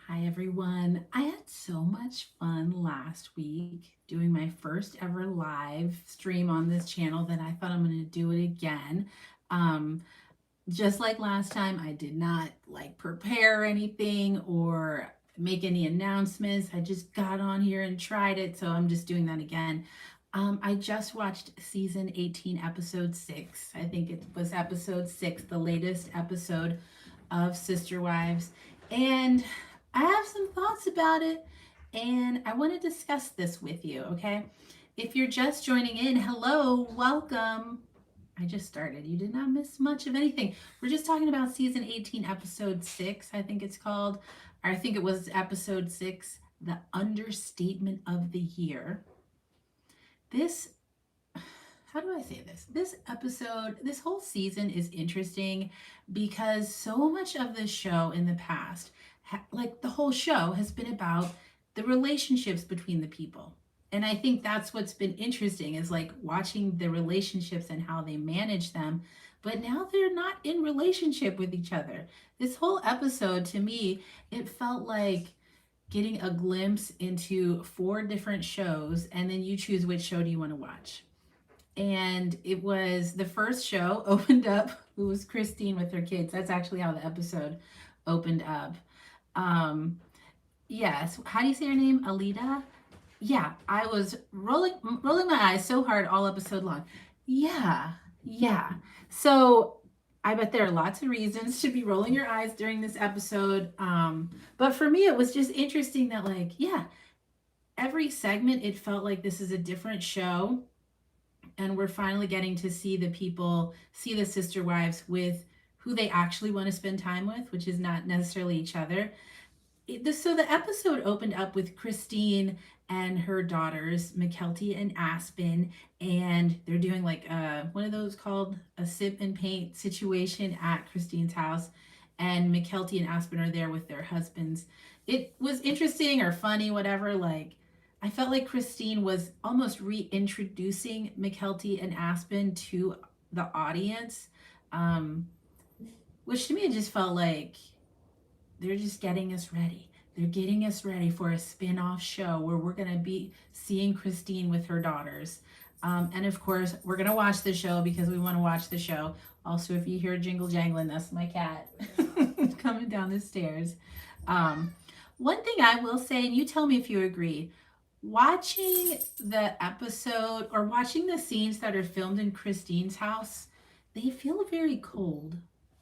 Hi, everyone. I had so much fun last week doing my first ever live stream on this channel that I thought I'm going to do it again. Um, just like last time, I did not like prepare anything or make any announcements. I just got on here and tried it, so I'm just doing that again. I just watched season 18, episode 6. I think it was episode 6, the latest episode of Sister Wives. And I have some thoughts about it, and I want to discuss this with you, okay? If you're just joining in, hello, welcome. I just started. You did not miss much of anything. We're just talking about season 18, episode 6, I think it's called. I think it was episode 6, the understatement of the year. This, how do I say this? This episode, this whole season is interesting because so much of the show in the past, like the whole show, has been about the relationships between the people. And I think that's what's been interesting is like watching the relationships and how they manage them. But now they're not in relationship with each other. This whole episode, to me, it felt like getting a glimpse into 4 different shows, and then you choose which show do you want to watch. And it was the first show opened up, it was Christine with her kids. That's actually how the episode opened up. um yes, how do you say her name? Alita. Yeah, I was rolling my eyes so hard all episode long. Yeah, yeah. So I bet there are lots of reasons to be rolling your eyes during this episode. But for me it was just interesting that, like, yeah, every segment it felt like this is a different show, and we're finally getting to see the people, see the sister wives with who they actually want to spend time with, which is not necessarily each other. So the episode opened up with Christine and her daughters, McKelty and Aspen, and they're doing like one of those called a sip and paint situation at Christine's house, and McKelty and Aspen are there with their husbands. It was interesting or funny, whatever. Like, I felt like Christine was almost reintroducing McKelty and Aspen to the audience, um, which to me it just felt like they're just getting us ready. They're getting us ready for a spin off show where we're going to be seeing Christine with her daughters. And of course, we're going to watch the show because we want to watch the show. Also, if you hear jingle jangling, that's my cat coming down the stairs. Um, One thing I will say, and you tell me if you agree, watching the episode or watching the scenes that are filmed in Christine's house, they feel very cold.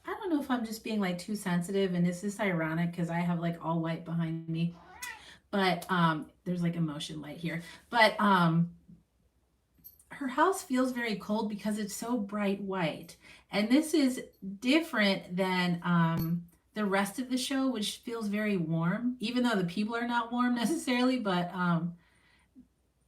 I don't know if I'm just being like too sensitive, and this is ironic because I have like all white behind me, but there's like emotion light here. But her house feels very cold because it's so bright white, and this is different than the rest of the show, which feels very warm, even though the people are not warm necessarily, but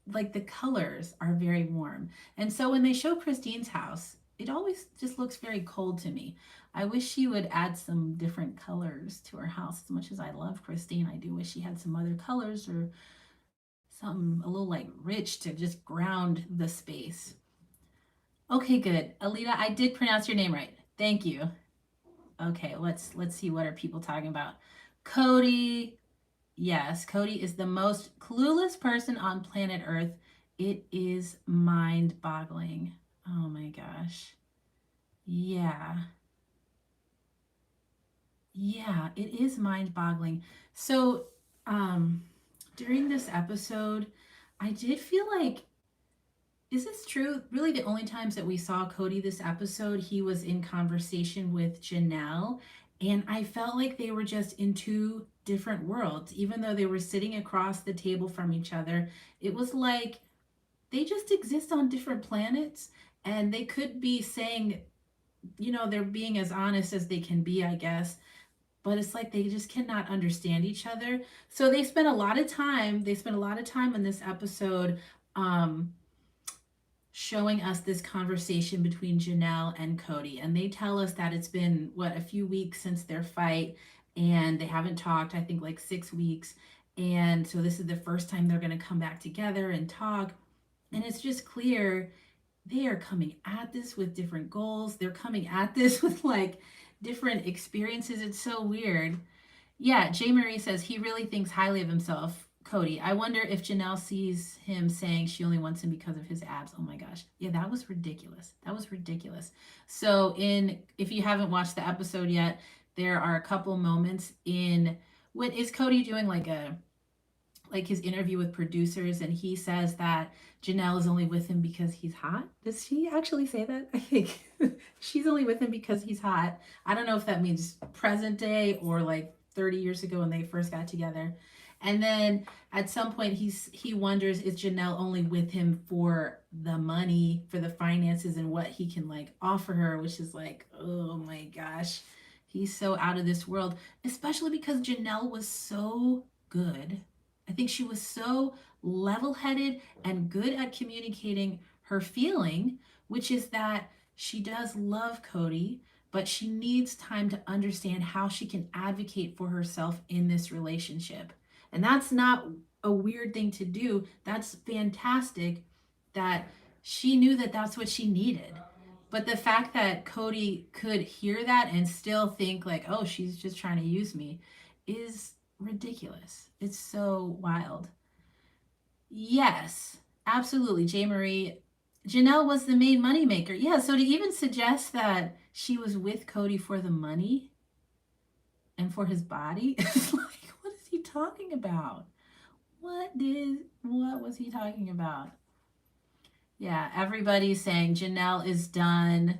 like the colors are very warm. And so when they show Christine's house, it always just looks very cold to me. I wish she would add some different colors to her house. As much as I love Christine, I do wish she had some other colors or something a little like rich to just ground the space. Okay, good. Alita, I did pronounce your name right. Thank you. Okay, let's see, what are people talking about. Cody. Yes, Cody is the most clueless person on planet Earth. It is mind boggling. Oh my gosh. Yeah. Yeah, it is mind boggling. So, um, during this episode, I did feel like, is this true? Really, the only times that we saw Cody this episode, he was in conversation with Janelle, and I felt like they were just in 2 different worlds. Even though they were sitting across the table from each other, it was like they just exist on different planets, and they could be saying, they're being as honest as they can be, I guess, but it's like they just cannot understand each other. So they spent a lot of time in this episode um showing us this conversation between Janelle and Cody. And they tell us that it's been, what, a few weeks since their fight, and they haven't talked, I think, like 6 weeks. And so this is the first time they're going to come back together and talk. And it's just clear they are coming at this with different goals. They're coming at this with like different experiences. It's so weird. Yeah, J. Marie says he really thinks highly of himself, Kody. I wonder if Janelle sees him saying she only wants him because of his abs. Oh my gosh. Yeah, that was ridiculous. That was ridiculous. So in if you haven't watched the episode yet, there are a couple moments in what is Kody doing like his interview with producers, and he says that Janelle is only with him because he's hot. Does she actually say that? I think she's only with him because he's hot. I don't know if that means present day or like 30 years ago when they first got together. And then at some point he wonders, is Janelle only with him for the money, for the finances, and what he can like offer her, which is like, oh my gosh, he's so out of this world, especially because Janelle was so good. I think she was so level headed and good at communicating her feeling, which is that she does love Kody, but she needs time to understand how she can advocate for herself in this relationship. And that's not a weird thing to do. That's fantastic that she knew that that's what she needed. But the fact that Kody could hear that and still think, like, oh, she's just trying to use me, is ridiculous. It's so wild. Yes, absolutely. J. Marie, Janelle was the main moneymaker. Yeah, so to even suggest that she was with Kody for the money and for his body, it's like, what is he talking about? What was he talking about? Yeah, everybody's saying Janelle is done.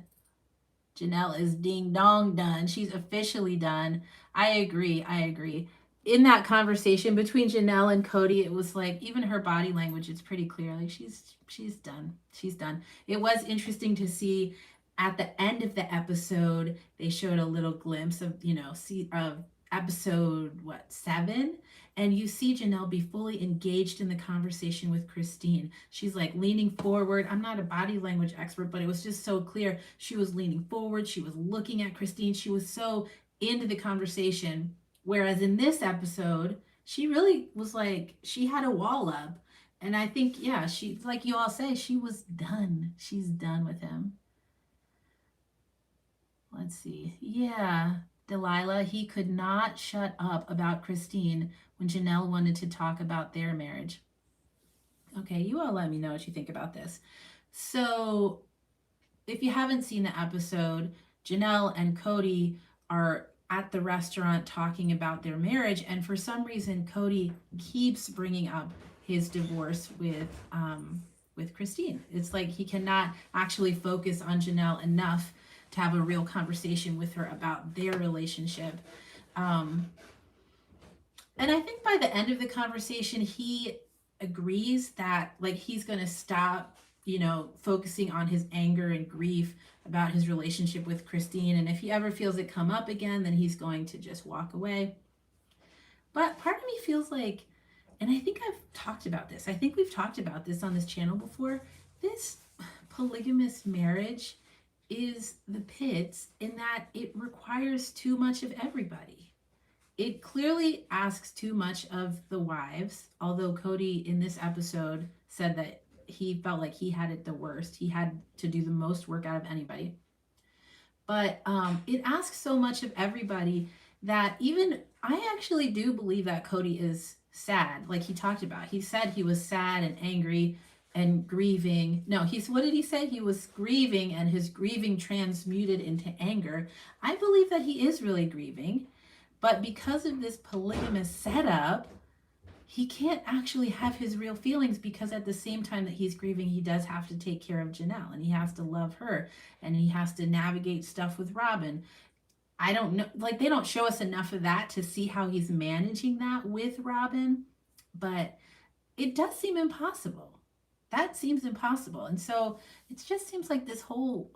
Janelle is ding dong done. She's officially done. I agree. I agree. In that conversation between Janelle and Kody, it was like even her body language, it's pretty clear. Like she's done. She's done. It was interesting to see at the end of the episode, they showed a little glimpse of, see of episode what, 7? And you see Janelle be fully engaged in the conversation with Christine. She's like leaning forward. I'm not a body language expert, but it was just so clear. She was leaning forward. She was looking at Christine. She was so into the conversation. Whereas in this episode, she really was like, she had a wall up. And I think, yeah, she, like you all say, she was done. She's done with him. Let's see. Yeah, Delilah, he could not shut up about Christine when Janelle wanted to talk about their marriage. Okay, you all let me know what you think about this. So, if you haven't seen the episode, Janelle and Kody are at the restaurant talking about their marriage, and for some reason, Kody keeps bringing up his divorce with Christine. It's like he cannot actually focus on Janelle enough to have a real conversation with her about their relationship. Um, and I think by the end of the conversation, he agrees that like he's going to stop, focusing on his anger and grief about his relationship with Christine. And if he ever feels it come up again, then he's going to just walk away. But part of me feels like, and I think I've talked about this, I think we've talked about this on this channel before, this polygamous marriage is the pits in that it requires too much of everybody. It clearly asks too much of the wives, although Kody in this episode said that he felt like he had it the worst. He had to do the most work out of anybody. But it asks so much of everybody that even I actually do believe that Kody is sad, like he talked about. He said he was sad and angry and grieving. No, what did he say? He was grieving and his grieving transmuted into anger. I believe that he is really grieving. But because of this polygamous setup, he can't actually have his real feelings because at the same time that he's grieving, he does have to take care of Janelle and he has to love her and he has to navigate stuff with Robin. I don't know, like they don't show us enough of that to see how he's managing that with Robin, but it does seem impossible. That seems impossible. And so it just seems like this whole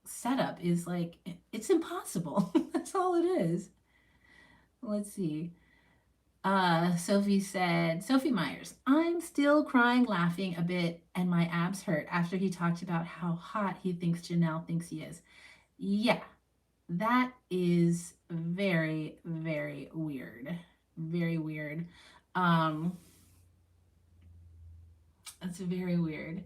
setup is like, it's impossible. That's all it is. Let's see. Sophie Myers, I'm still crying laughing a bit and my abs hurt after he talked about how hot he thinks Janelle thinks he is. Yeah, that is very, very weird. Very weird. Um, that's very weird.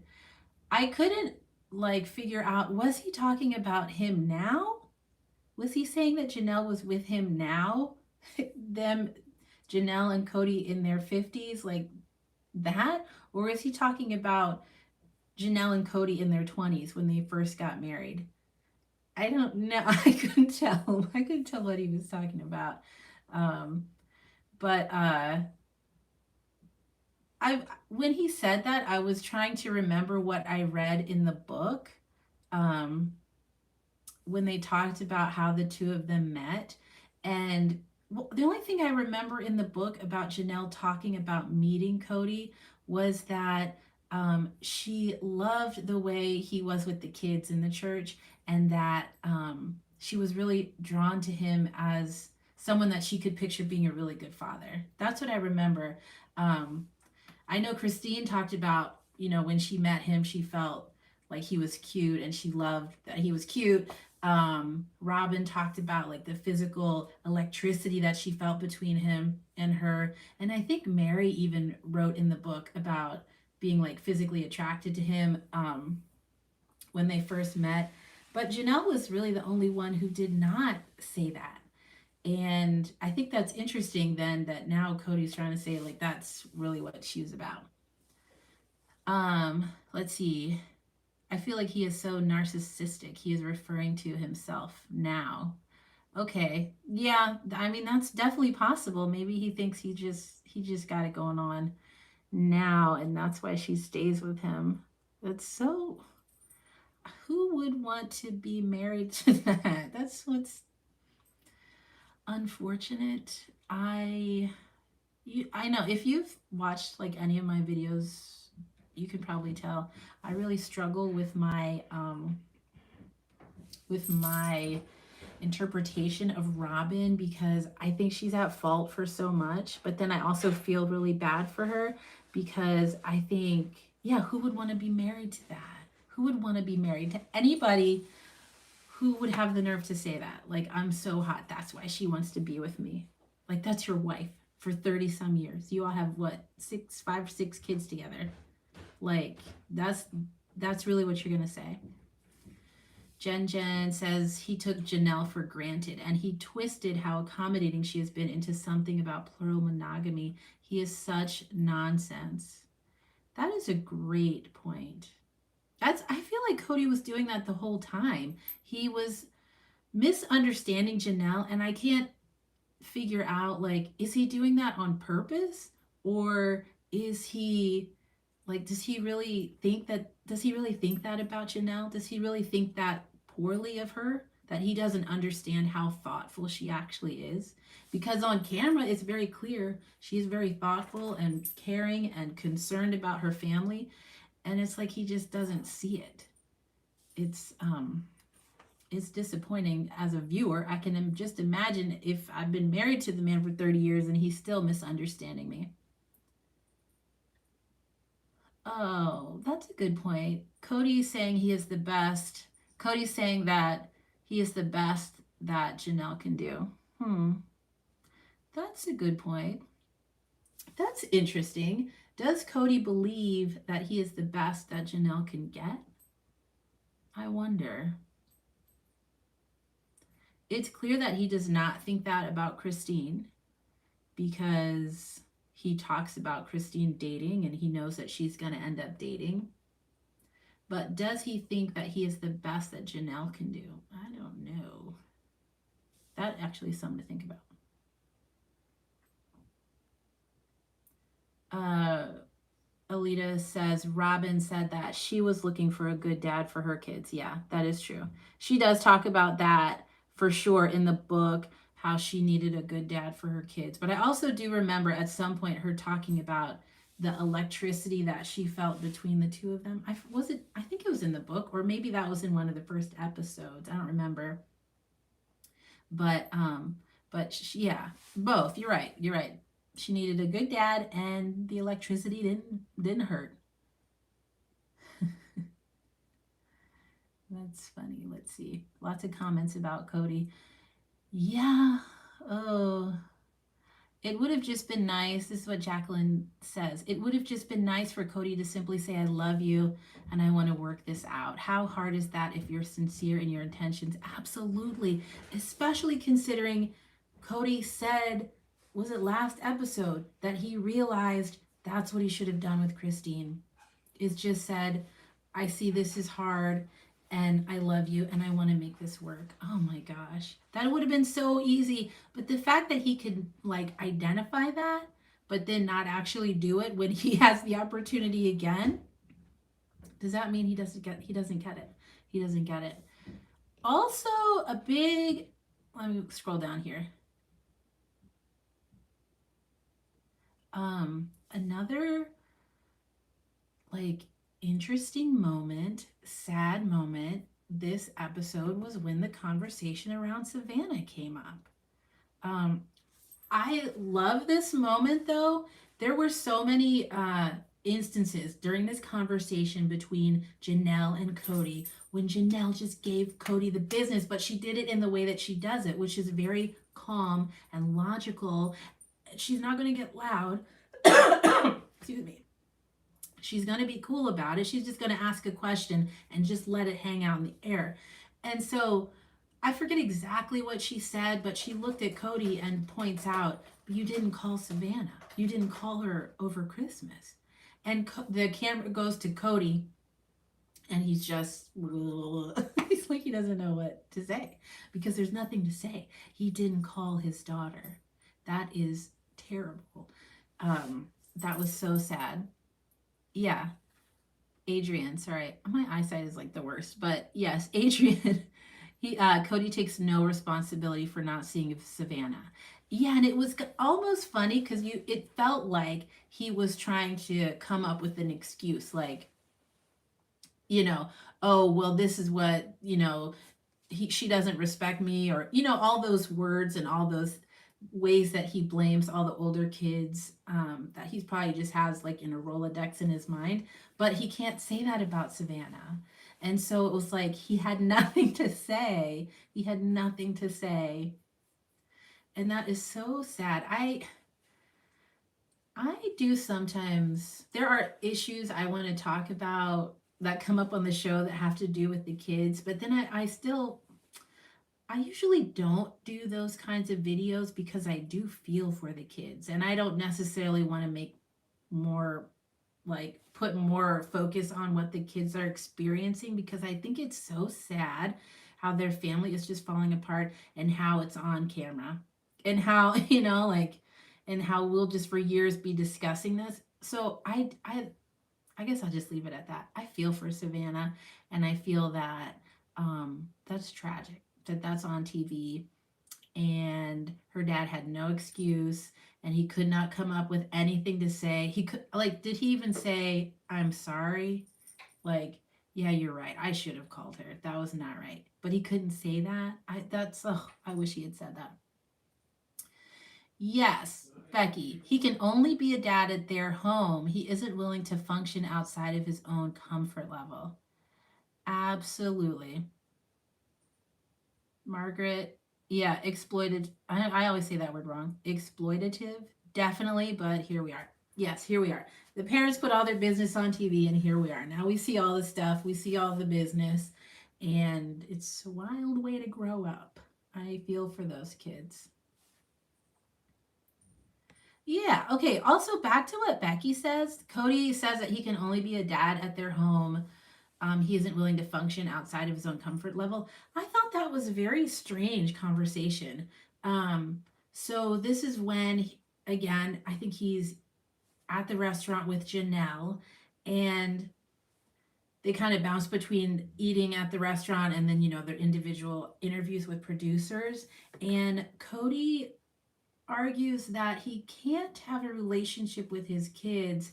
I couldn't like figure out, was he talking about him now? Was he saying that Janelle was with him now? them, Janelle and Kody in their 50s, like that? Or is he talking about Janelle and Kody in their 20s when they first got married? I don't know. I couldn't tell. I couldn't tell what he was talking about. Um, but I when he said that, I was trying to remember what I read in the book. Um, when they talked about how the two of them met. And the only thing I remember in the book about Janelle talking about meeting Kody was that she loved the way he was with the kids in the church, and that she was really drawn to him as someone that she could picture being a really good father. That's what I remember. Um, I know Christine talked about, when she met him, she felt like he was cute and she loved that he was cute. Robin talked about like the physical electricity that she felt between him and her. And I think Meri even wrote in the book about being like physically attracted to him when they first met. But Janelle was really the only one who did not say that. And I think that's interesting then that now Kody's trying to say like that's really what she was about. Let's see. I feel like he is so narcissistic. He is referring to himself now. Okay. Yeah, I mean that's definitely possible. Maybe he thinks he just got it going on now and that's why she stays with him. That's so, who would want to be married to that? That's what's unfortunate. I know if you've watched like any of my videos, you can probably tell I really struggle with my interpretation of Robin because I think she's at fault for so much, but then I also feel really bad for her because I think, yeah, who would want to be married to that? Who would want to be married to anybody who would have the nerve to say that? Like, I'm so hot. That's why she wants to be with me. Like, that's your wife for 30 some years. You all have what, five, six kids together. Like, that's really what you're going to say. Jen says he took Janelle for granted and he twisted how accommodating she has been into something about plural monogamy. He is such nonsense. That is a great point. I feel like Kody was doing that the whole time. He was misunderstanding Janelle, and I can't figure out, like, is he doing that on purpose, or is he like, does he really think that about Janelle? Does he really think that poorly of her, that he doesn't understand how thoughtful she actually is? Because on camera it's very clear she's very thoughtful and caring and concerned about her family, and it's like he just doesn't see it. It's disappointing as a viewer. I can just imagine if I've been married to the man for 30 years and he's still misunderstanding me. Oh, that's a good point. Kody's saying he is the best. Kody's saying that he is the best that Janelle can do. That's a good point. That's interesting. Does Kody believe that he is the best that Janelle can get? I wonder. It's clear that he does not think that about Christine because he talks about Christine dating and he knows that she's going to end up dating. But does he think that he is the best that Janelle can do? I don't know. That actually is something to think about. Alita says Robin said that she was looking for a good dad for her kids. Yeah, that is true. She does talk about that for sure in the book, how she needed a good dad for her kids. But I also do remember at some point her talking about the electricity that she felt between the two of them. I think it was in the book, or maybe that was in one of the first episodes. I don't remember. But yeah, both. You're right. You're right. She needed a good dad, and the electricity didn't hurt. That's funny. Let's see. Lots of comments about Kody. Yeah. Oh, it would have just been nice. This is what Jacqueline says. It would have just been nice for Kody to simply say, I love you and I want to work this out. How hard is that if you're sincere in your intentions? Absolutely. Especially considering Kody said, was it last episode, that he realized that's what he should have done with Christine. Is just said, I see this is hard and I love you and I want to make this work. Oh my gosh. That would have been so easy. But the fact that he could like identify that, but then not actually do it when he has the opportunity again, does that mean he doesn't get it? He doesn't get it. Also, a big, let me scroll down here. Another like interesting moment, sad moment this episode was when the conversation around Savannah came up. Um, I love this moment though. There were so many instances during this conversation between Janelle and Kody when Janelle just gave Kody the business, but she did it in the way that she does it, which is very calm and logical. She's not going to get loud. Excuse me. She's going to be cool about it. She's just going to ask a question and just let it hang out in the air. And so I forget exactly what she said, but she looked at Kody and points out, you didn't call Savannah. You didn't call her over Christmas. And the camera goes to Kody and he's just, he's like, he doesn't know what to say because there's nothing to say. He didn't call his daughter. That is terrible. That was so sad. Yeah, Adrian, sorry. My eyesight is like the worst, but yes, Adrian. He Kody takes no responsibility for not seeing Savannah. Yeah, and it was almost funny because it felt like he was trying to come up with an excuse, like, you know, oh well, this is what, she doesn't respect me, or all those words and all those ways that he blames all the older kids, that he probably just has like in a Rolodex in his mind, but he can't say that about Savannah. And so it was like he had nothing to say. He had nothing to say. And that is so sad. I do sometimes, there are issues I want to talk about that come up on the show that have to do with the kids, but then I usually don't do those kinds of videos because I do feel for the kids and I don't necessarily want to make more, like put more focus on what the kids are experiencing, because I think it's so sad how their family is just falling apart and how it's on camera and how, like, and how we'll just for years be discussing this. So I guess I'll just leave it at that. I feel for Savannah, and I feel that that's tragic that that's on TV, and her dad had no excuse, and he could not come up with anything to say. He could, like, did he even say I'm sorry? Like, yeah, you're right. I should have called her. That was not right. But he couldn't say that. I wish he had said that. Yes, Becky. He can only be a dad at their home. He isn't willing to function outside of his own comfort level. Absolutely. Margaret, yeah, exploited. I always say that word wrong. Exploitative, definitely, but here we are. Yes, here we are. The parents put all their business on TV, and here we are. Now we see all the stuff, we see all the business, and it's a wild way to grow up. I feel for those kids. Yeah, okay. Also, back to what Becky says. Kody says that he can only be a dad at their home. He isn't willing to function outside of his own comfort level. I thought that was a very strange conversation. So this is when, again, I think he's at the restaurant with Janelle, and they kind of bounce between eating at the restaurant and then, their individual interviews with producers. And Kody argues that he can't have a relationship with his kids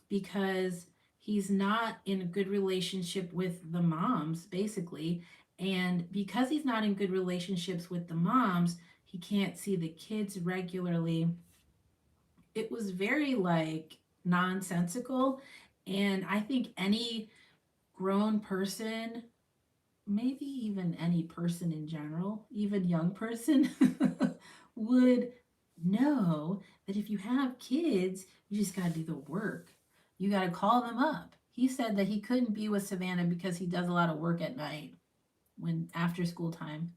because he's not in a good relationship with the moms, basically. And because he's not in good relationships with the moms, he can't see the kids regularly. It was very like nonsensical. And I think any grown person, maybe even any person in general, even young person, would know that if you have kids, you just got to do the work. You got to call them up. He said that he couldn't be with Savannah because he does a lot of work at night when after school time.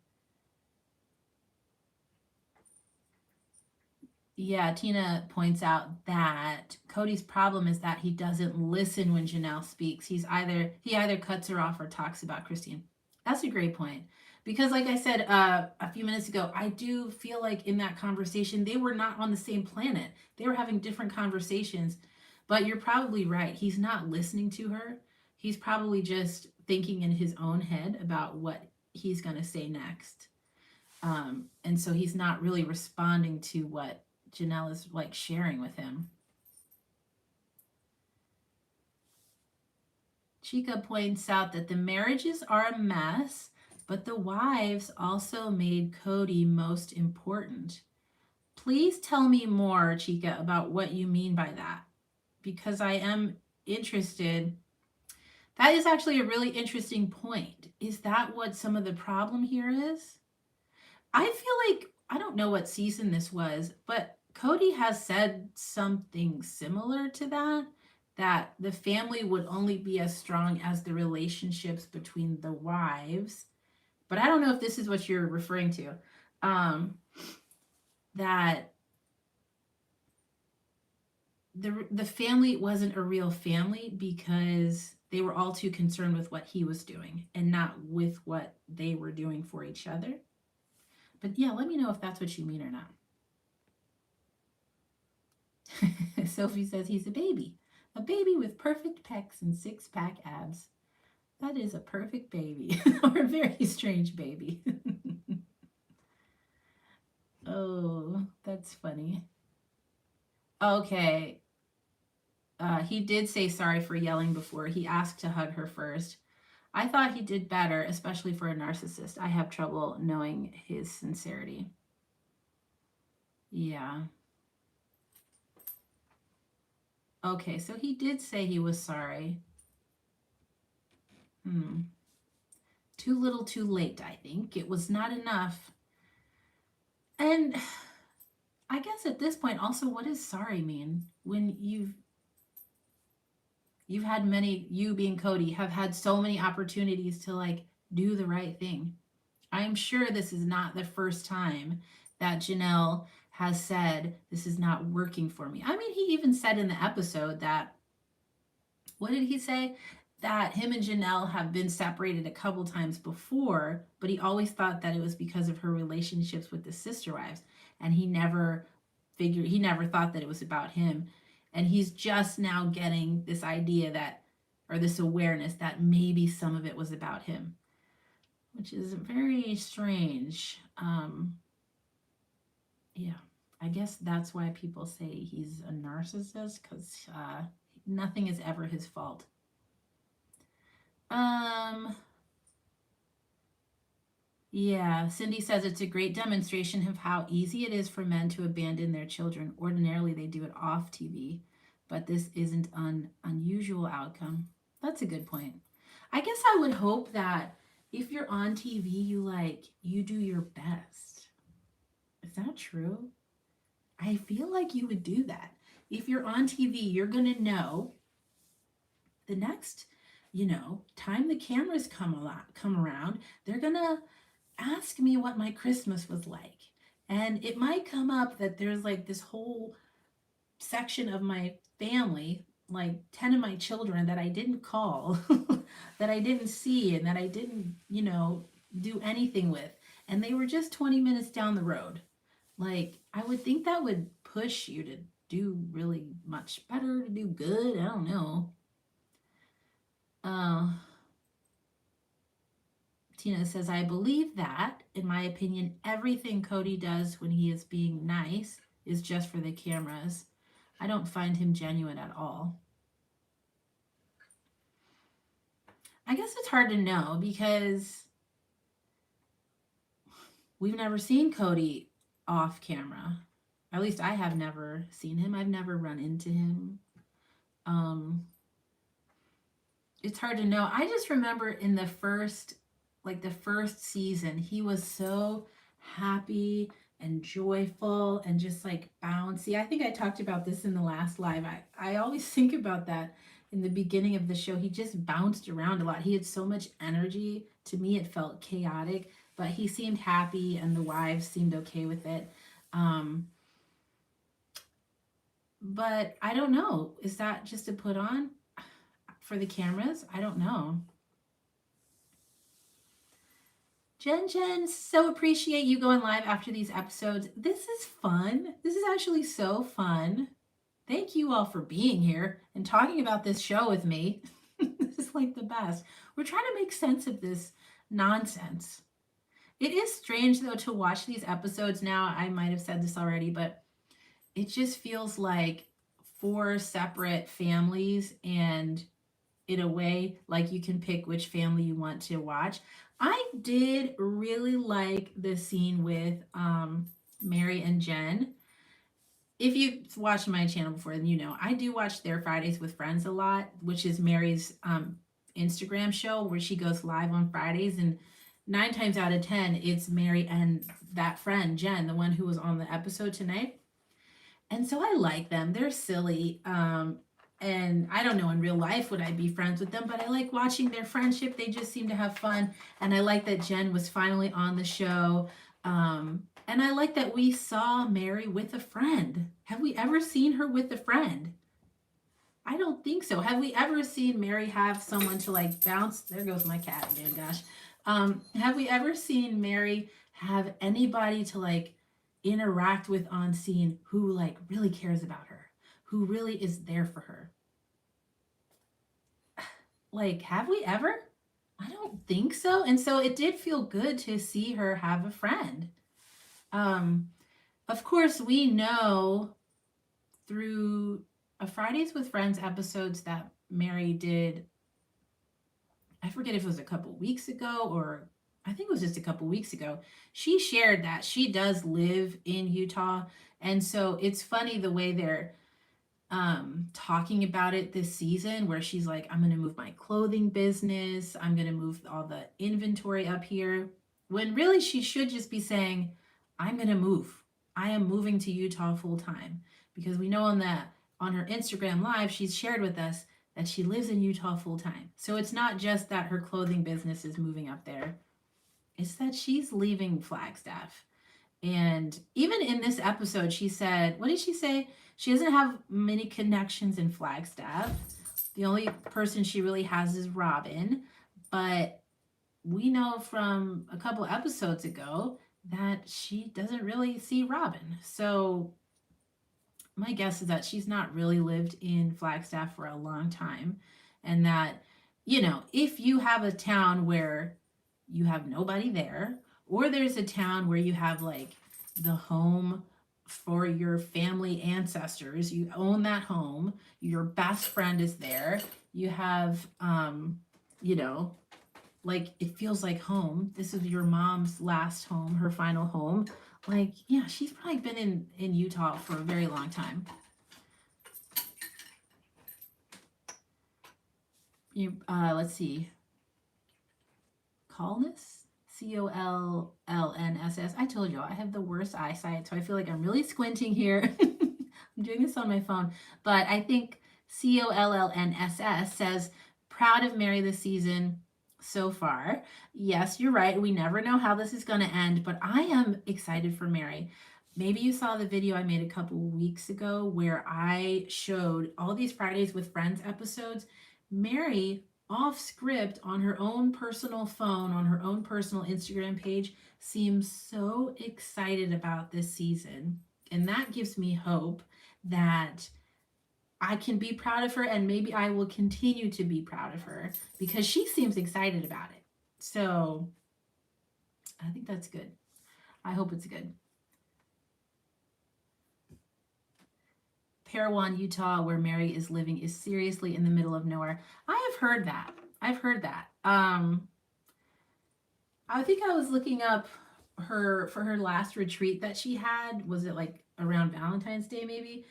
Yeah, Tina points out that Kody's problem is that he doesn't listen when Janelle speaks. He either cuts her off or talks about Christine. That's a great point. Because like I said a few minutes ago, I do feel like in that conversation they were not on the same planet. They were having different conversations. But you're probably right. He's not listening to her. He's probably just thinking in his own head about what he's going to say next. And so he's not really responding to what Janelle is like sharing with him. Chica points out that the marriages are a mess, but the wives also made Kody most important. Please tell me more, Chica, about what you mean by that, because I am interested. That is actually a really interesting point. Is that what some of the problem here is? I feel like I don't know what season this was, but Kody has said something similar to that, that the family would only be as strong as the relationships between the wives. But I don't know if this is what you're referring to. Um, that the family wasn't a real family because they were all too concerned with what he was doing and not with what they were doing for each other. But yeah, let me know if that's what you mean or not. Sophie says he's a baby with perfect pecs and six pack abs. That is a perfect baby, or a very strange baby. Oh, that's funny. Okay, he did say sorry for yelling before. He asked to hug her first. I thought he did better, especially for a narcissist. I have trouble knowing his sincerity. Yeah. Okay, so he did say he was sorry. Hmm. Too little, too late, I think. It was not enough. And I guess at this point, also, what does sorry mean? When you've had many, you being Kody, have had so many opportunities to like do the right thing. I'm sure this is not the first time that Janelle has said this is not working for me. I mean, he even said in the episode that, what did he say? That him and Janelle have been separated a couple times before, but he always thought that it was because of her relationships with the sister wives. And he never thought that it was about him. And he's just now getting this idea that, or this awareness that maybe some of it was about him, which is very strange. Yeah, I guess that's why people say he's a narcissist, because nothing is ever his fault. Um, yeah, Cindy says it's a great demonstration of how easy it is for men to abandon their children. Ordinarily, they do it off TV, but this isn't an unusual outcome. That's a good point. I guess I would hope that if you're on TV, you do your best. Is that true? I feel like you would do that. If you're on TV, you're going to know the next, time the cameras come around, they're going to ask me what my Christmas was like. And it might come up that there's like this whole section of my family, like 10 of my children that I didn't call, that I didn't see, and that I didn't, do anything with. And they were just 20 minutes down the road. Like, I would think that would push you to do really much better, to do good. I don't know. Uh, Tina says, I believe that, in my opinion, everything Kody does when he is being nice is just for the cameras. I don't find him genuine at all. I guess it's hard to know because we've never seen Kody off camera. At least I have never seen him. I've never run into him. Um, it's hard to know. I just remember in the first season, he was so happy and joyful and just like bouncy. I think I talked about this in the last live. I always think about that in the beginning of the show. He just bounced around a lot. He had so much energy. To me, it felt chaotic, but he seemed happy and the wives seemed okay with it. Um, But I don't know. Is that just to put on for the cameras? I don't know. Jen, so appreciate you going live after these episodes. This is fun. This is actually so fun. Thank you all for being here and talking about this show with me. This is like the best. We're trying to make sense of this nonsense. It is strange though to watch these episodes now. I might have said this already, but it just feels like four separate families, and in a way, like you can pick which family you want to watch. I did really like the scene with Meri and Jen. If you've watched my channel before, then you know I do watch their Fridays with Friends a lot, which is Meri's Instagram show where she goes live on Fridays. And 9 times out of 10, it's Meri and that friend, Jen, the one who was on the episode tonight. And so I like them. They're silly. And I don't know in real life would I be friends with them, but I like watching their friendship. They just seem to have fun. And I like that Jen was finally on the show. And I like that we saw Meri with a friend. Have we ever seen her with a friend? I don't think so. Have we ever seen Meri have someone to like bounce? There goes my cat again, gosh. Have we ever seen Meri have anybody to like interact with on scene who like really cares about her, who really is there for her? Like, have we ever? I don't think so. And so it did feel good to see her have a friend. Um, of course, we know through a Fridays with Friends episodes that Meri did. I forget if it was a couple weeks ago, or I think it was just a couple weeks ago. She shared that she does live in Utah. And so it's funny the way they're talking about it this season, where she's like, I'm going to move my clothing business, I'm going to move all the inventory up here, when really she should just be saying, I'm going to move. I am moving to Utah full time, because we know on her Instagram live she's shared with us that she lives in Utah full time. So it's not just that her clothing business is moving up there, it's that she's leaving Flagstaff. And even in this episode, she said, what did she say? She doesn't have many connections in Flagstaff. The only person she really has is Robin. But we know from a couple episodes ago that she doesn't really see Robin. So my guess is that she's not really lived in Flagstaff for a long time. And that, if you have a town where you have nobody there, or there's a town where you have like the home for your family ancestors, you own that home, your best friend is there, you have, you know, like it feels like home. This is your mom's last home, her final home. Like, yeah, she's probably been in Utah for a very long time. Let's see. Colness? Collnss. I told you I have the worst eyesight, so I feel like I'm really squinting here. I'm doing this on my phone. But I think Collnss says, proud of Meri this season so far. Yes, you're right. We never know how this is going to end, but I am excited for Meri. Maybe you saw the video I made a couple weeks ago where I showed all these Fridays with Friends episodes. Meri, off script on her own personal phone, on her own personal Instagram page, seems so excited about this season. And that gives me hope that I can be proud of her, and maybe I will continue to be proud of her because she seems excited about it. So I think that's good. I hope it's good. Parowan, Utah, where Meri is living, is seriously in the middle of nowhere. I have heard that. I've heard that. I think I was looking up for her last retreat that she had. Was it like around Valentine's Day maybe?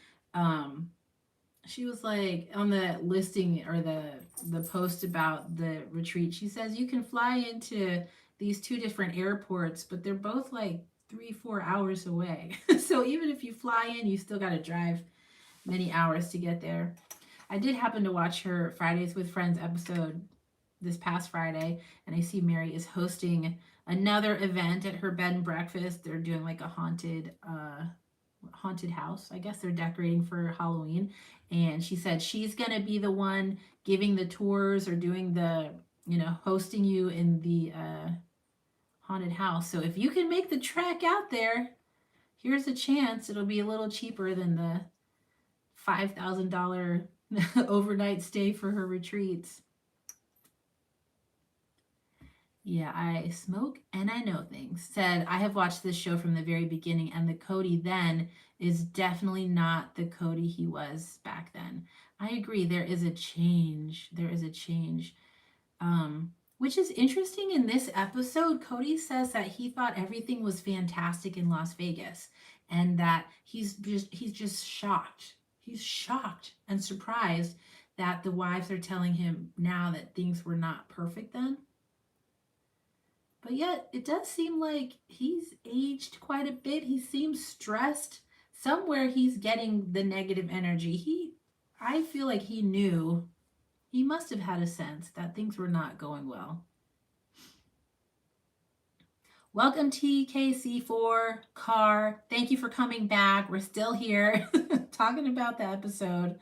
She was like on the listing or the post about the retreat. She says you can fly into these two different airports, but they're both like 3-4 hours away. So even if you fly in, you still got to drive many hours to get there. I did happen to watch her Fridays with Friends episode this past Friday, and I see Meri is hosting another event at her bed and breakfast. They're doing like a haunted haunted house. I guess they're decorating for Halloween. And she said she's going to be the one giving the tours or doing the, hosting you in the haunted house. So if you can make the trek out there, here's a chance. It'll be a little cheaper than the $5,000 overnight stay for her retreats. Yeah, I smoke and I know things. Said, I have watched this show from the very beginning, and the Kody then is definitely not the Kody he was back then. I agree. There is a change. There is a change. Which is interesting in this episode. Kody says that he thought everything was fantastic in Las Vegas and that he's just shocked. He's shocked and surprised that the wives are telling him now that things were not perfect then. But yet, it does seem like he's aged quite a bit. He seems stressed. Somewhere he's getting the negative energy. I feel like he knew, he must have had a sense that things were not going well. Welcome TKC4 Car. Thank you for coming back. We're still here talking about the episode.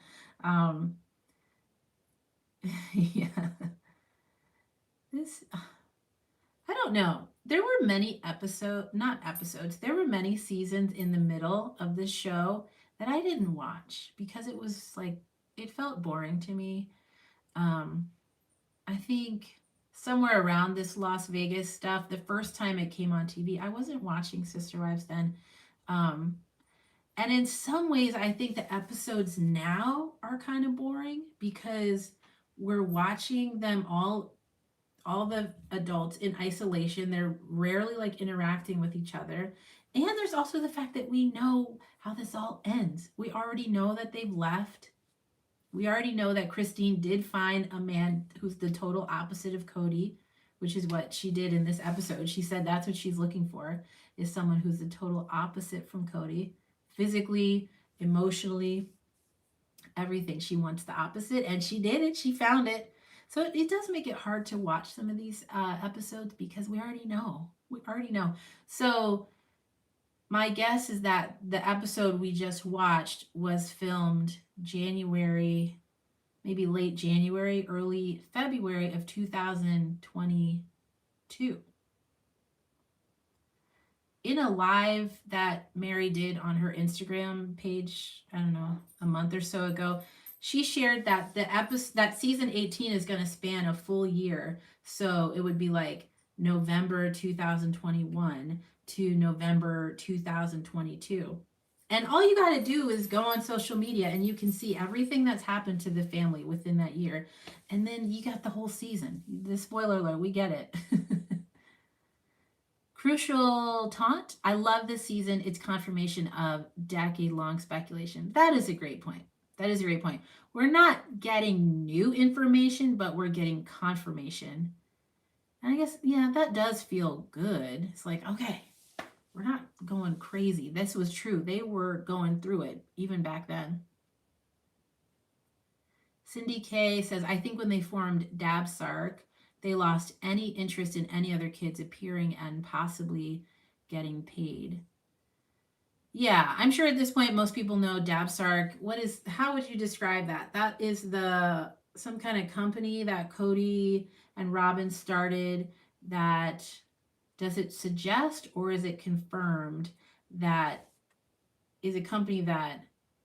Yeah. This I don't know. There were many not episodes, there were many seasons in the middle of this show that I didn't watch because it was like, it felt boring to me. Um, I think somewhere around this Las Vegas stuff, the first time it came on TV, I wasn't watching Sister Wives then. Um, and in some ways, I think the episodes now are kind of boring because we're watching them all the adults in isolation. They're rarely like interacting with each other. And there's also the fact that we know how this all ends. We already know that they've left. We already know that Christine did find a man who's the total opposite of Kody, which is what she did in this episode. She said that's what she's looking for, is someone who's the total opposite from Kody, physically, emotionally, everything. She wants the opposite, and she did it. She found it. So it does make it hard to watch some of these episodes because we already know. We already know. So my guess is that the episode we just watched was filmed January, maybe late January, early February of 2022. In a live that Meri did on her Instagram page, I don't know, a month or so ago, she shared that the episode, that season 18 is going to span a full year. So it would be like November 2021 to November 2022. And all you got to do is go on social media and you can see everything that's happened to the family within that year. And then you got the whole season. The spoiler alert, we get it. Crucial taunt. I love this season. It's confirmation of decade-long speculation. That is a great point. That is a great point. We're not getting new information, but we're getting confirmation. And I guess, yeah, that does feel good. It's like, okay, we're not going crazy. This was true. They were going through it even back then. Cindy K says, I think when they formed Dabsark, they lost any interest in any other kids appearing and possibly getting paid. Yeah, I'm sure at this point most people know Dabsark. How would you describe that? That is some kind of company that Kody and Robin started. That Does it suggest or is it confirmed that is a company that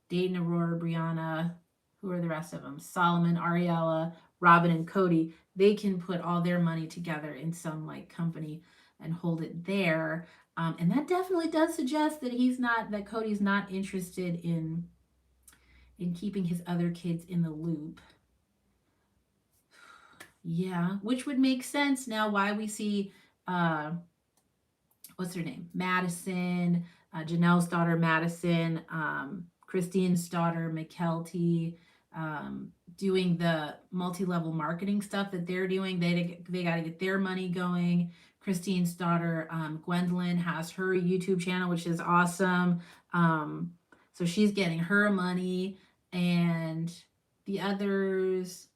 Dayton, Aurora, Brianna, who are the rest of them? Solomon, Ariella, Robin, and Kody. They can put all their money together in some like company and hold it there. And that definitely does suggest that Kody's not interested in keeping his other kids in the loop. Yeah, which would make sense now why we see what's her name? Madison, Janelle's daughter, Madison, Christine's daughter, McKelty, doing the multi-level marketing stuff that they're doing. They got to get their money going. Christine's daughter, Gwendolyn, has her YouTube channel, which is awesome. So she's getting her money, and the others,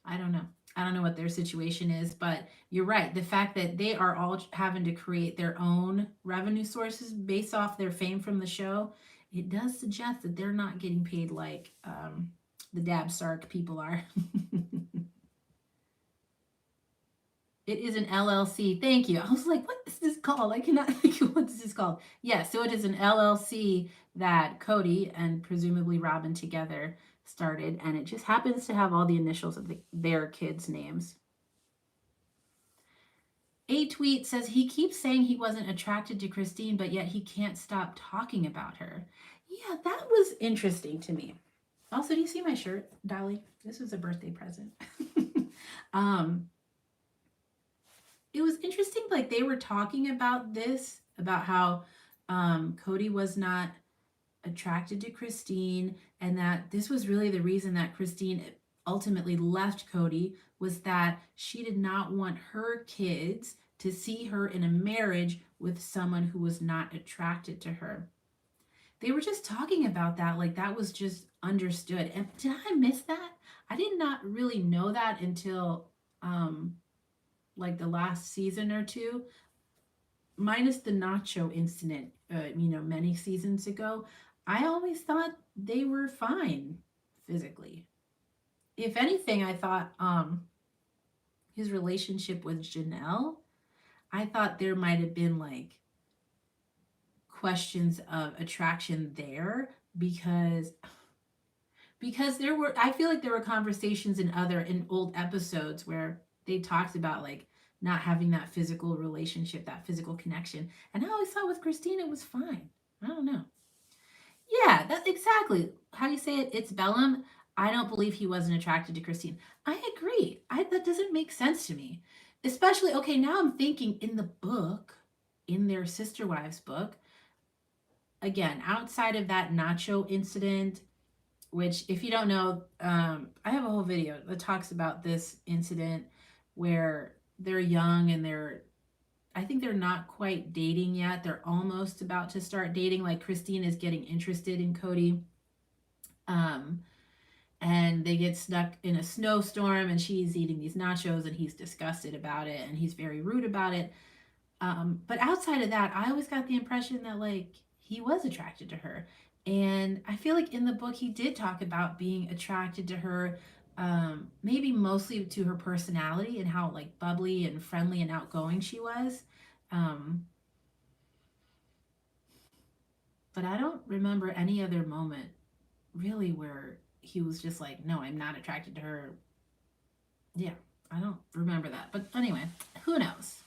I don't know. I don't know what their situation is, but you're right. The fact that they are all having to create their own revenue sources based off their fame from the show it does suggest that they're not getting paid like the Dabsark people are. It is an LLC. Thank you. I was like, what is this called? I cannot think of what this is called. Yeah, so it is an LLC that Kody and presumably Robin together started, and it just happens to have all the initials of their kids' names. A tweet says he keeps saying he wasn't attracted to Christine, but yet he can't stop talking about her. Yeah, that was interesting to me. Also, do you see my shirt, Dolly? This was a birthday present. um, it was interesting. Like they were talking about this, about how Kody was not attracted to Christine, and that this was really the reason that Christine ultimately left Kody, was that she did not want her kids to see her in a marriage with someone who was not attracted to her. They were just talking about that, like that was just understood. And did I miss that? I did not really know that until um like the last season or two, minus the nacho incident, many seasons ago. I always thought they were fine physically. If anything, I thought his relationship with Janelle, I thought there might have been like questions of attraction there, because there were, I feel like there were conversations in old episodes where they talked about like not having that physical relationship, that physical connection. And I always thought with Christine it was fine. I don't know. Yeah, that's exactly how do you say it. It's Bellum. I don't believe he wasn't attracted to Christine. I agree. That doesn't make sense to me. Especially, okay, now I'm thinking in the book, in their sister wives book, again, outside of that nacho incident, which, if you don't know, I have a whole video that talks about this incident where they're young and I think they're not quite dating yet. They're almost about to start dating. Like Christine is getting interested in Kody. Um, and they get stuck in a snowstorm and she's eating these nachos and he's disgusted about it and he's very rude about it. But outside of that, I always got the impression that like he was attracted to her. And I feel like in the book he did talk about being attracted to her, maybe mostly to her personality and how like bubbly and friendly and outgoing she was. Um, but I don't remember any other moment really where he was just like, no, I'm not attracted to her. Yeah, I don't remember that. But anyway, who knows?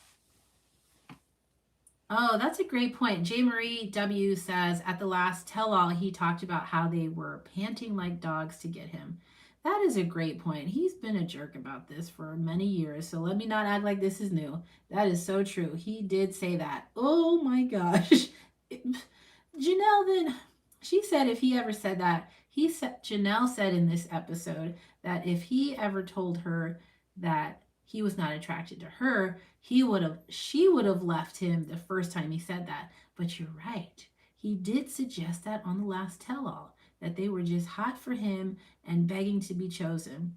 Oh, that's a great point. J. Marie W. says at the last tell all, he talked about how they were panting like dogs to get him. That is a great point. He's been a jerk about this for many years, so let me not act like this is new. That is so true. He did say that. Oh my gosh. Janelle then, she said if he ever said that, Janelle said in this episode that if he ever told her that he was not attracted to her, she would have left him the first time he said that. But you're right. He did suggest that on the last tell all, that they were just hot for him and begging to be chosen.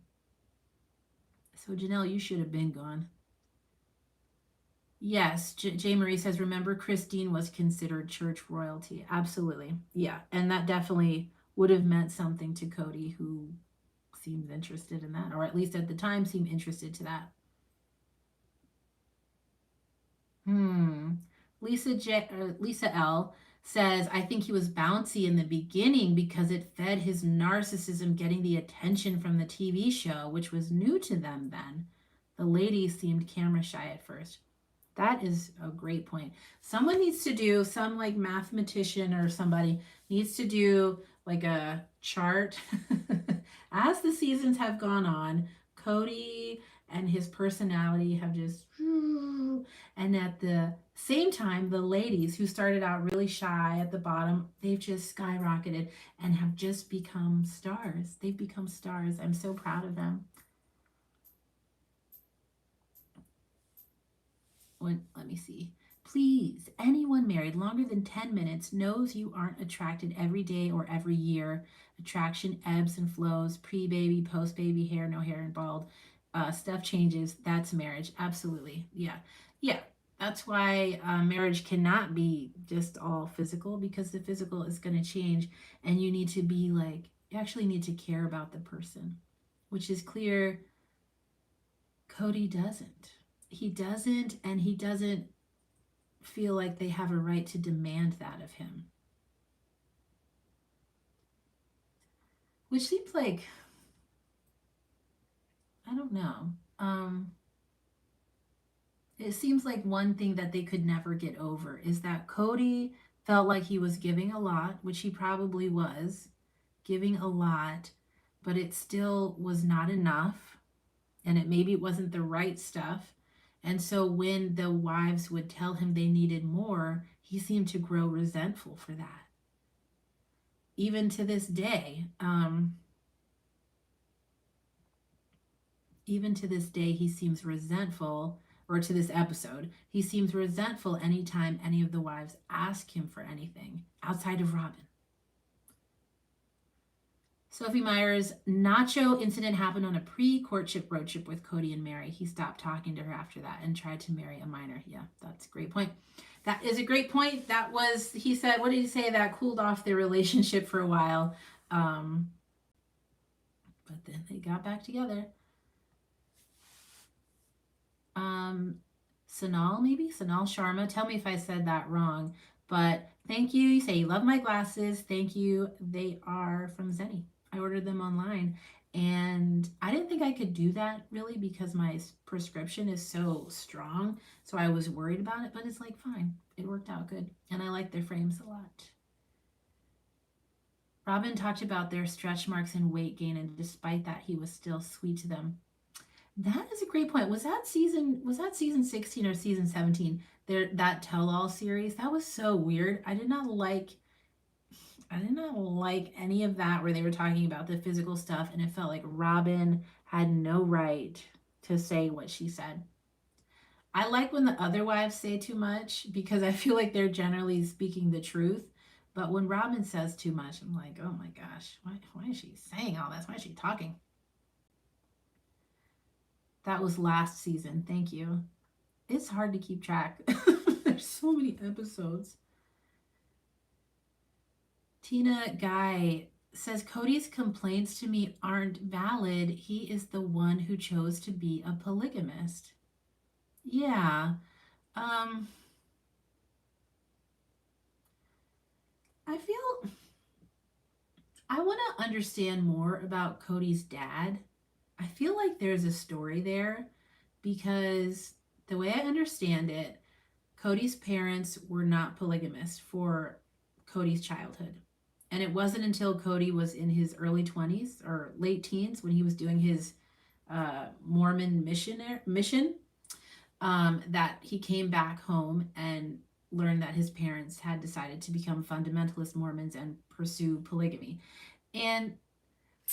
So Janelle, you should have been gone. Yes, J. Marie says, remember Christine was considered church royalty. Absolutely. Yeah. And that definitely would have meant something to Kody, who seemed interested in that, or at least at the time seemed interested to that. Hmm. Lisa L says, I think he was bouncy in the beginning because it fed his narcissism getting the attention from the TV show, which was new to them then. The ladies seemed camera shy at first. That is a great point. Someone needs to do, some like mathematician or somebody needs to do like a chart as the seasons have gone on. Kody and his personality have just, and at the same time, the ladies who started out really shy at the bottom, they've just skyrocketed and have just become stars. They've become stars. I'm so proud of them. Let me see. Please, anyone married longer than 10 minutes knows you aren't attracted every day or every year. Attraction ebbs and flows, pre baby, post baby, hair, no hair, and bald. Stuff changes. That's marriage. Absolutely. Yeah. Yeah. That's why marriage cannot be just all physical, because the physical is going to change, and you need to be like, you actually need to care about the person, which is clear Kody doesn't. He doesn't, and he doesn't feel like they have a right to demand that of him, which seems like, I don't know. Um, it seems like one thing that they could never get over is that Kody felt like he was giving a lot, which he probably was giving a lot, but it still was not enough, and it maybe wasn't the right stuff. And so when the wives would tell him they needed more, he seemed to grow resentful for that. Even to this day, even to this day, he seems resentful, or to this episode, he seems resentful anytime any of the wives ask him for anything outside of Robin. Sophie Meyer's nacho incident happened on a pre-courtship road trip with Kody and Meri. He stopped talking to her after that and tried to marry a minor. Yeah, that's a great point. That is a great point. That was, he said, what did he say? That cooled off their relationship for a while. But then they got back together. Sanal, maybe? Sanal Sharma. Tell me if I said that wrong. But thank you. You say you love my glasses. Thank you. They are from Zenny. I ordered them online. And I didn't think I could do that really because my prescription is so strong. So I was worried about it, but it's like fine. It worked out good. And I like their frames a lot. Robin talked about their stretch marks and weight gain, and despite that, he was still sweet to them. That is a great point. Was that season 16 or season 17? There, that tell all series. That was so weird. I did not like any of that where they were talking about the physical stuff, and it felt like Robin had no right to say what she said. I like when the other wives say too much because I feel like they're generally speaking the truth. But when Robin says too much, I'm like, oh my gosh, why is she saying all this? Why is she talking? That was last season. Thank you. It's hard to keep track. There's so many episodes. Tina Guy says Kody's complaints to me aren't valid. He is the one who chose to be a polygamist. Yeah. Um I feel I want to understand more about Kody's dad. I feel like there's a story there because the way I understand it, Kody's parents were not polygamous for Kody's childhood. And it wasn't until Kody was in his early 20s or late teens when he was doing his Mormon mission that he came back home and learned that his parents had decided to become fundamentalist Mormons and pursue polygamy. And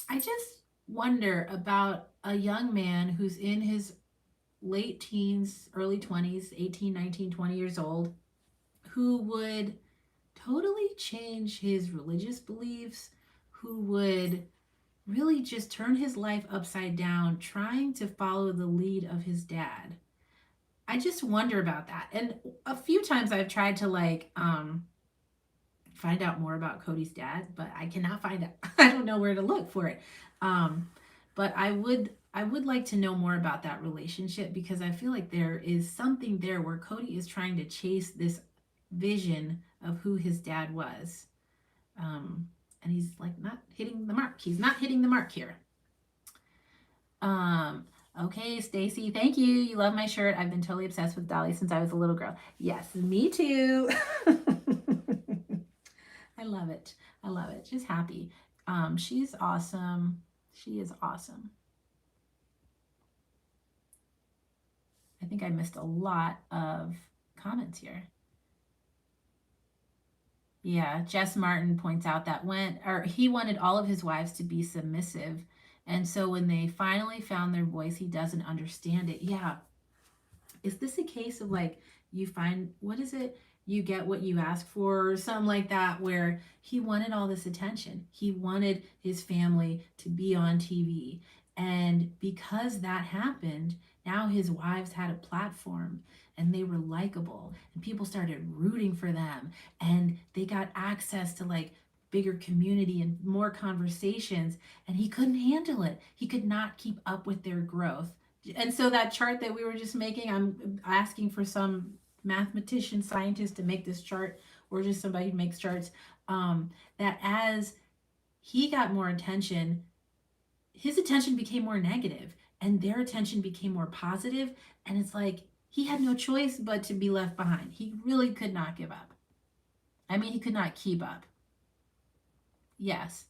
I just wonder about a young man who's in his late teens, early 20s, 18, 19, 20 years old, who would totally change his religious beliefs, who would really just turn his life upside down trying to follow the lead of his dad. I just wonder about that. And a few times I've tried to find out more about Kody's dad, but I cannot find it. I don't know where to look for it. Um, but I would like to know more about that relationship because I feel like there is something there where Kody is trying to chase this vision of who his dad was. And he's like not hitting the mark. He's not hitting the mark here. Um, okay, Stacy, thank you. You love my shirt. I've been totally obsessed with Dolly since I was a little girl. Yes, me too. I love it. I love it. Just happy. She's awesome. She is awesome. I think I missed a lot of comments here. Yeah, Jess Martin points out that he wanted all of his wives to be submissive. And so when they finally found their voice, he doesn't understand it. Yeah. Is this a case of like you find what is it? You get what you ask for, or something like that, where he wanted all this attention. He wanted his family to be on TV. And because that happened, Now his wives had a platform and they were likable and people started rooting for them and they got access to like bigger community and more conversations, and he couldn't handle it. He could not keep up with their growth. And so that chart that we were just making, I'm asking for some mathematician scientist to make this chart, or just somebody who makes charts, that as he got more attention, his attention became more negative and their attention became more positive. And it's like he had no choice but to be left behind. He really could not give up. I mean, he could not keep up. Yes.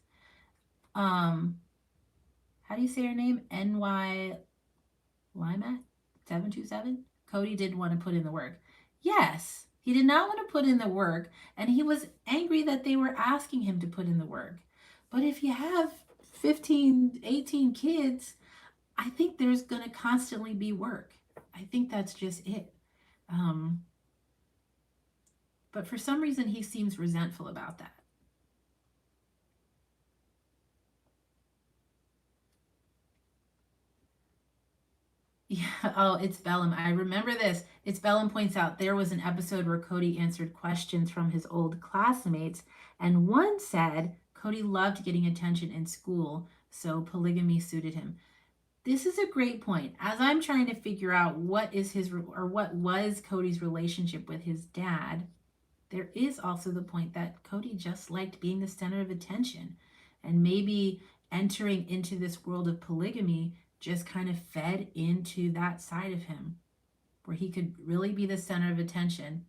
Um, how do you say her name? NY Limac 727. Kody didn't want to put in the work. Yes, he did not want to put in the work, and he was angry that they were asking him to put in the work. But if you have 15, 18 kids, I think there's going to constantly be work. I think that's just it. Um, but for some reason, he seems resentful about that. Yeah. Oh, it's Bellum. I remember this. It's Bellum points out there was an episode where Kody answered questions from his old classmates, and one said Kody loved getting attention in school, so polygamy suited him. This is a great point. As I'm trying to figure out what is his or what was Kody's relationship with his dad, there is also the point that Kody just liked being the center of attention. And maybe entering into this world of polygamy just kind of fed into that side of him where he could really be the center of attention.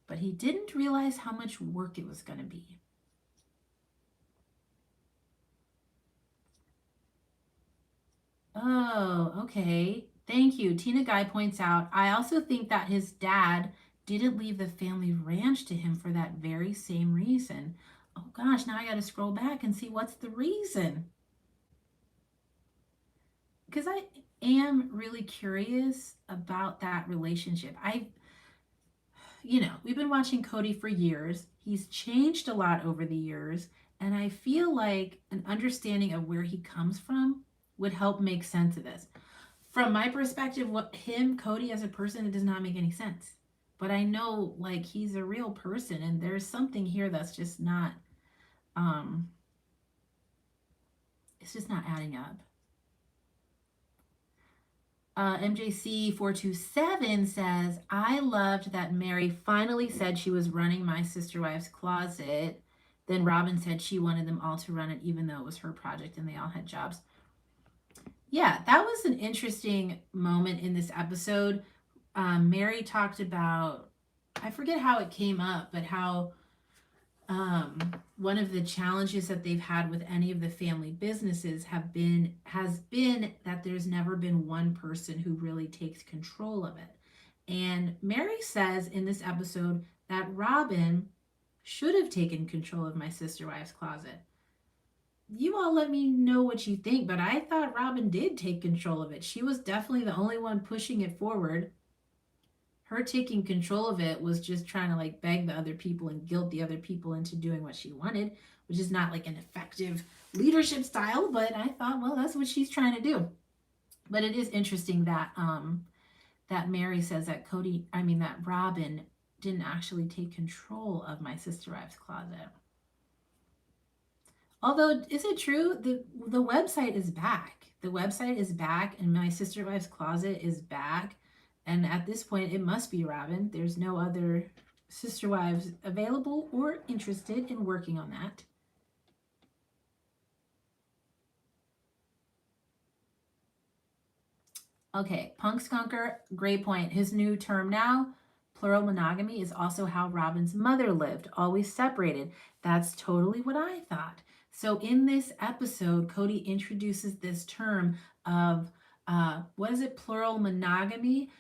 But he didn't realize how much work it was going to be. Oh, okay. Thank you. Tina Guy points out, I also think that his dad didn't leave the family ranch to him for that very same reason. Oh gosh, now I got to scroll back and see what's the reason. Because I am really curious about that relationship. We've been watching Kody for years. He's changed a lot over the years, and I feel like an understanding of where he comes from would help make sense of this. From my perspective, Kody as a person, it does not make any sense. But I know like he's a real person and there's something here that's just not um it's just not adding up. MJC 427 says, I loved that Meri finally said she was running my sister wife's closet. Then Robin said she wanted them all to run it, even though it was her project and they all had jobs. Yeah, that was an interesting moment in this episode. Meri talked about, I forget how it came up, but how one of the challenges that they've had with any of the family businesses has been that there's never been one person who really takes control of it. And Meri says in this episode that Robin should have taken control of my sister wife's closet. You all let me know what you think, but I thought Robin did take control of it. She was definitely the only one pushing it forward. Her taking control of it was just trying to like beg the other people and guilt the other people into doing what she wanted, which is not like an effective leadership style, but I thought, well, that's what she's trying to do. But it is interesting that that Meri says that that Robin didn't actually take control of my sister wives closet. Although, is it true? The website is back. The website is back, and my sister wife's closet is back. And at this point, it must be Robin. There's no other sister wives available or interested in working on that. Okay, Punk Skunker, great point. His new term now, plural monogamy, is also how Robin's mother lived, always separated. That's totally what I thought. So in this episode, Kody introduces this term of what is it, plural monogamy?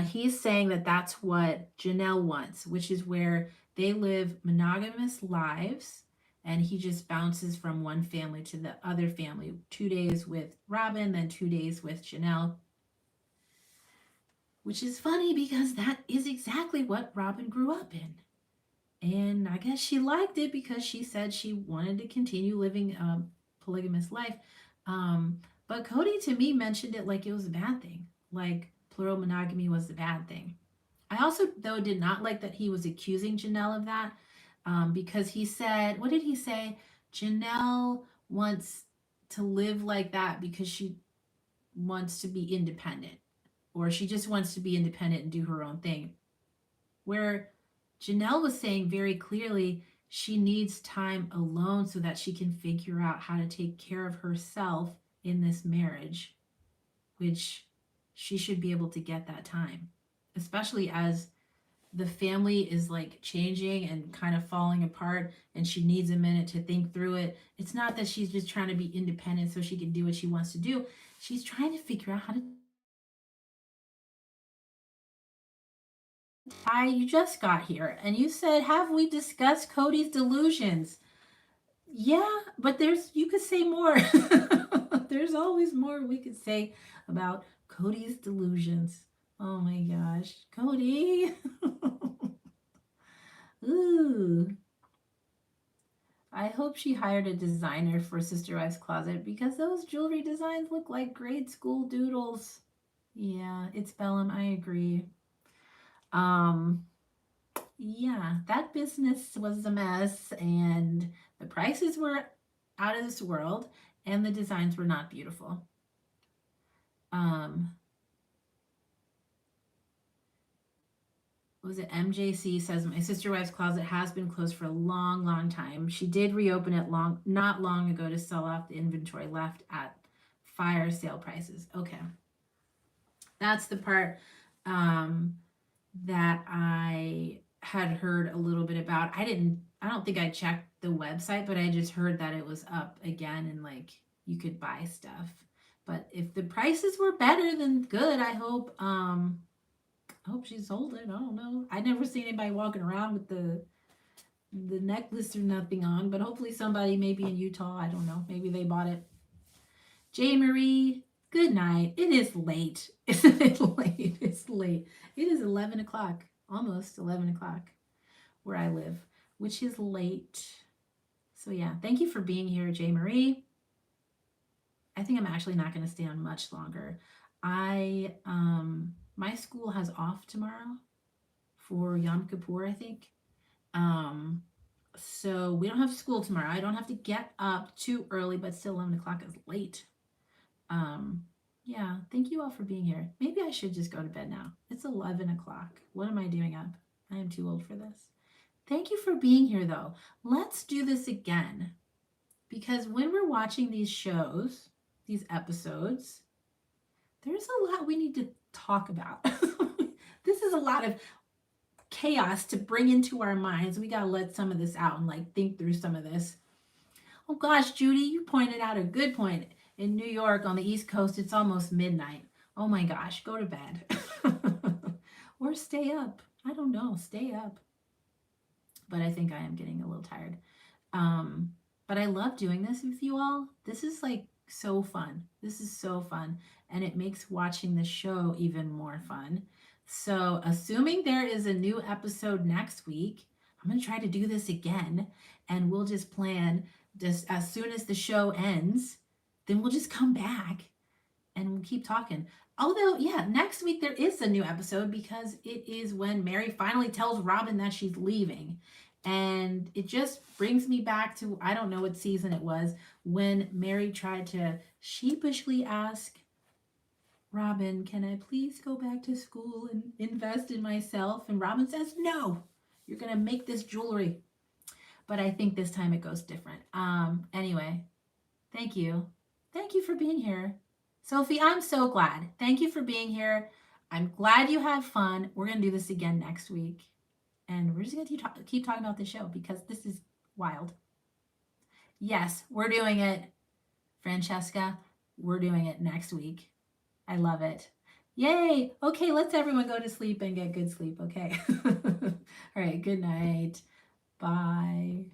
He's saying that that's what Janelle wants, which is where they live monogamous lives and he just bounces from one family to the other family. 2 days with Robin, then 2 days with Janelle, which is funny because that is exactly what Robin grew up in. And I guess she liked it because she said she wanted to continue living a polygamous life. But Kody, to me, mentioned it like it was a bad thing. like plural monogamy was the bad thing. I also, though, did not like that he was accusing Janelle of that, because he said, what did he say? Janelle wants to live like that because she wants to be independent, or she just wants to be independent and do her own thing. Where Janelle was saying very clearly she needs time alone so that she can figure out how to take care of herself in this marriage, which she should be able to get that time, especially as the family is like changing and kind of falling apart and she needs a minute to think through it. It's not that she's just trying to be independent so she can do what she wants to do. She's trying to figure out how to. You just got here and you said, have we discussed Kody's delusions? Yeah, but you could say more. There's always more we could say about Kody's delusions. Oh my gosh, Kody. Ooh. I hope she hired a designer for Sister Wives Closet because those jewelry designs look like grade school doodles. Yeah, it's Bellum. I agree. Um, yeah, that business was a mess, and the prices were out of this world, and the designs were not beautiful. Um, was it MJC says my sister wife's closet has been closed for a long, long time. She did reopen it not long ago to sell off the inventory left at fire sale prices. Okay, that's the part um, that I had heard a little bit about. I don't think I checked the website, but I just heard that it was up again and like you could buy stuff. But if the prices were better than good, I hope she sold it. I don't know. I never seen anybody walking around with the necklace or nothing on, but hopefully somebody maybe in Utah, I don't know, maybe they bought it. J. Marie, good night. It is late. Isn't it late? It's late. It is 11 o'clock, almost 11 o'clock where I live, which is late. So yeah, thank you for being here, J. Marie. I think I'm actually not going to stay on much longer. My school has off tomorrow for Yom Kippur, I think. Um, so we don't have school tomorrow. I don't have to get up too early, but still 11 o'clock is late. Um, yeah, thank you all for being here. Maybe I should just go to bed now. It's 11 o'clock. What am I doing up? I am too old for this. Thank you for being here, though. Let's do this again. Because when we're watching these shows, these episodes, there's a lot we need to talk about. This is a lot of chaos to bring into our minds. We got to let some of this out and like think through some of this. Oh gosh, Judy, you pointed out a good point. In New York on the East Coast, it's almost midnight. Oh my gosh, go to bed. Or stay up. I don't know, stay up. But I think I am getting a little tired. Um, but I love doing this with you all. This is like so fun. This is so fun. And it makes watching the show even more fun. So, assuming there is a new episode next week, I'm going to try to do this again. And we'll just plan just as soon as the show ends, then we'll just come back and we'll keep talking. Although, yeah, next week there is a new episode because it is when Meri finally tells Robin that she's leaving. And it just brings me back to, I don't know what season it was, when Meri tried to sheepishly ask Robin, can I please go back to school and invest in myself? And Robin says, no, you're going to make this jewelry. But I think this time it goes different. Anyway, thank you. Thank you for being here. Sophie, I'm so glad. Thank you for being here. I'm glad you had fun. We're going to do this again next week. And we're just going to keep talking about the show because this is wild. Yes, we're doing it. Francesca, we're doing it next week. I love it. Yay. Okay, let's everyone go to sleep and get good sleep, okay? All right, good night. Bye.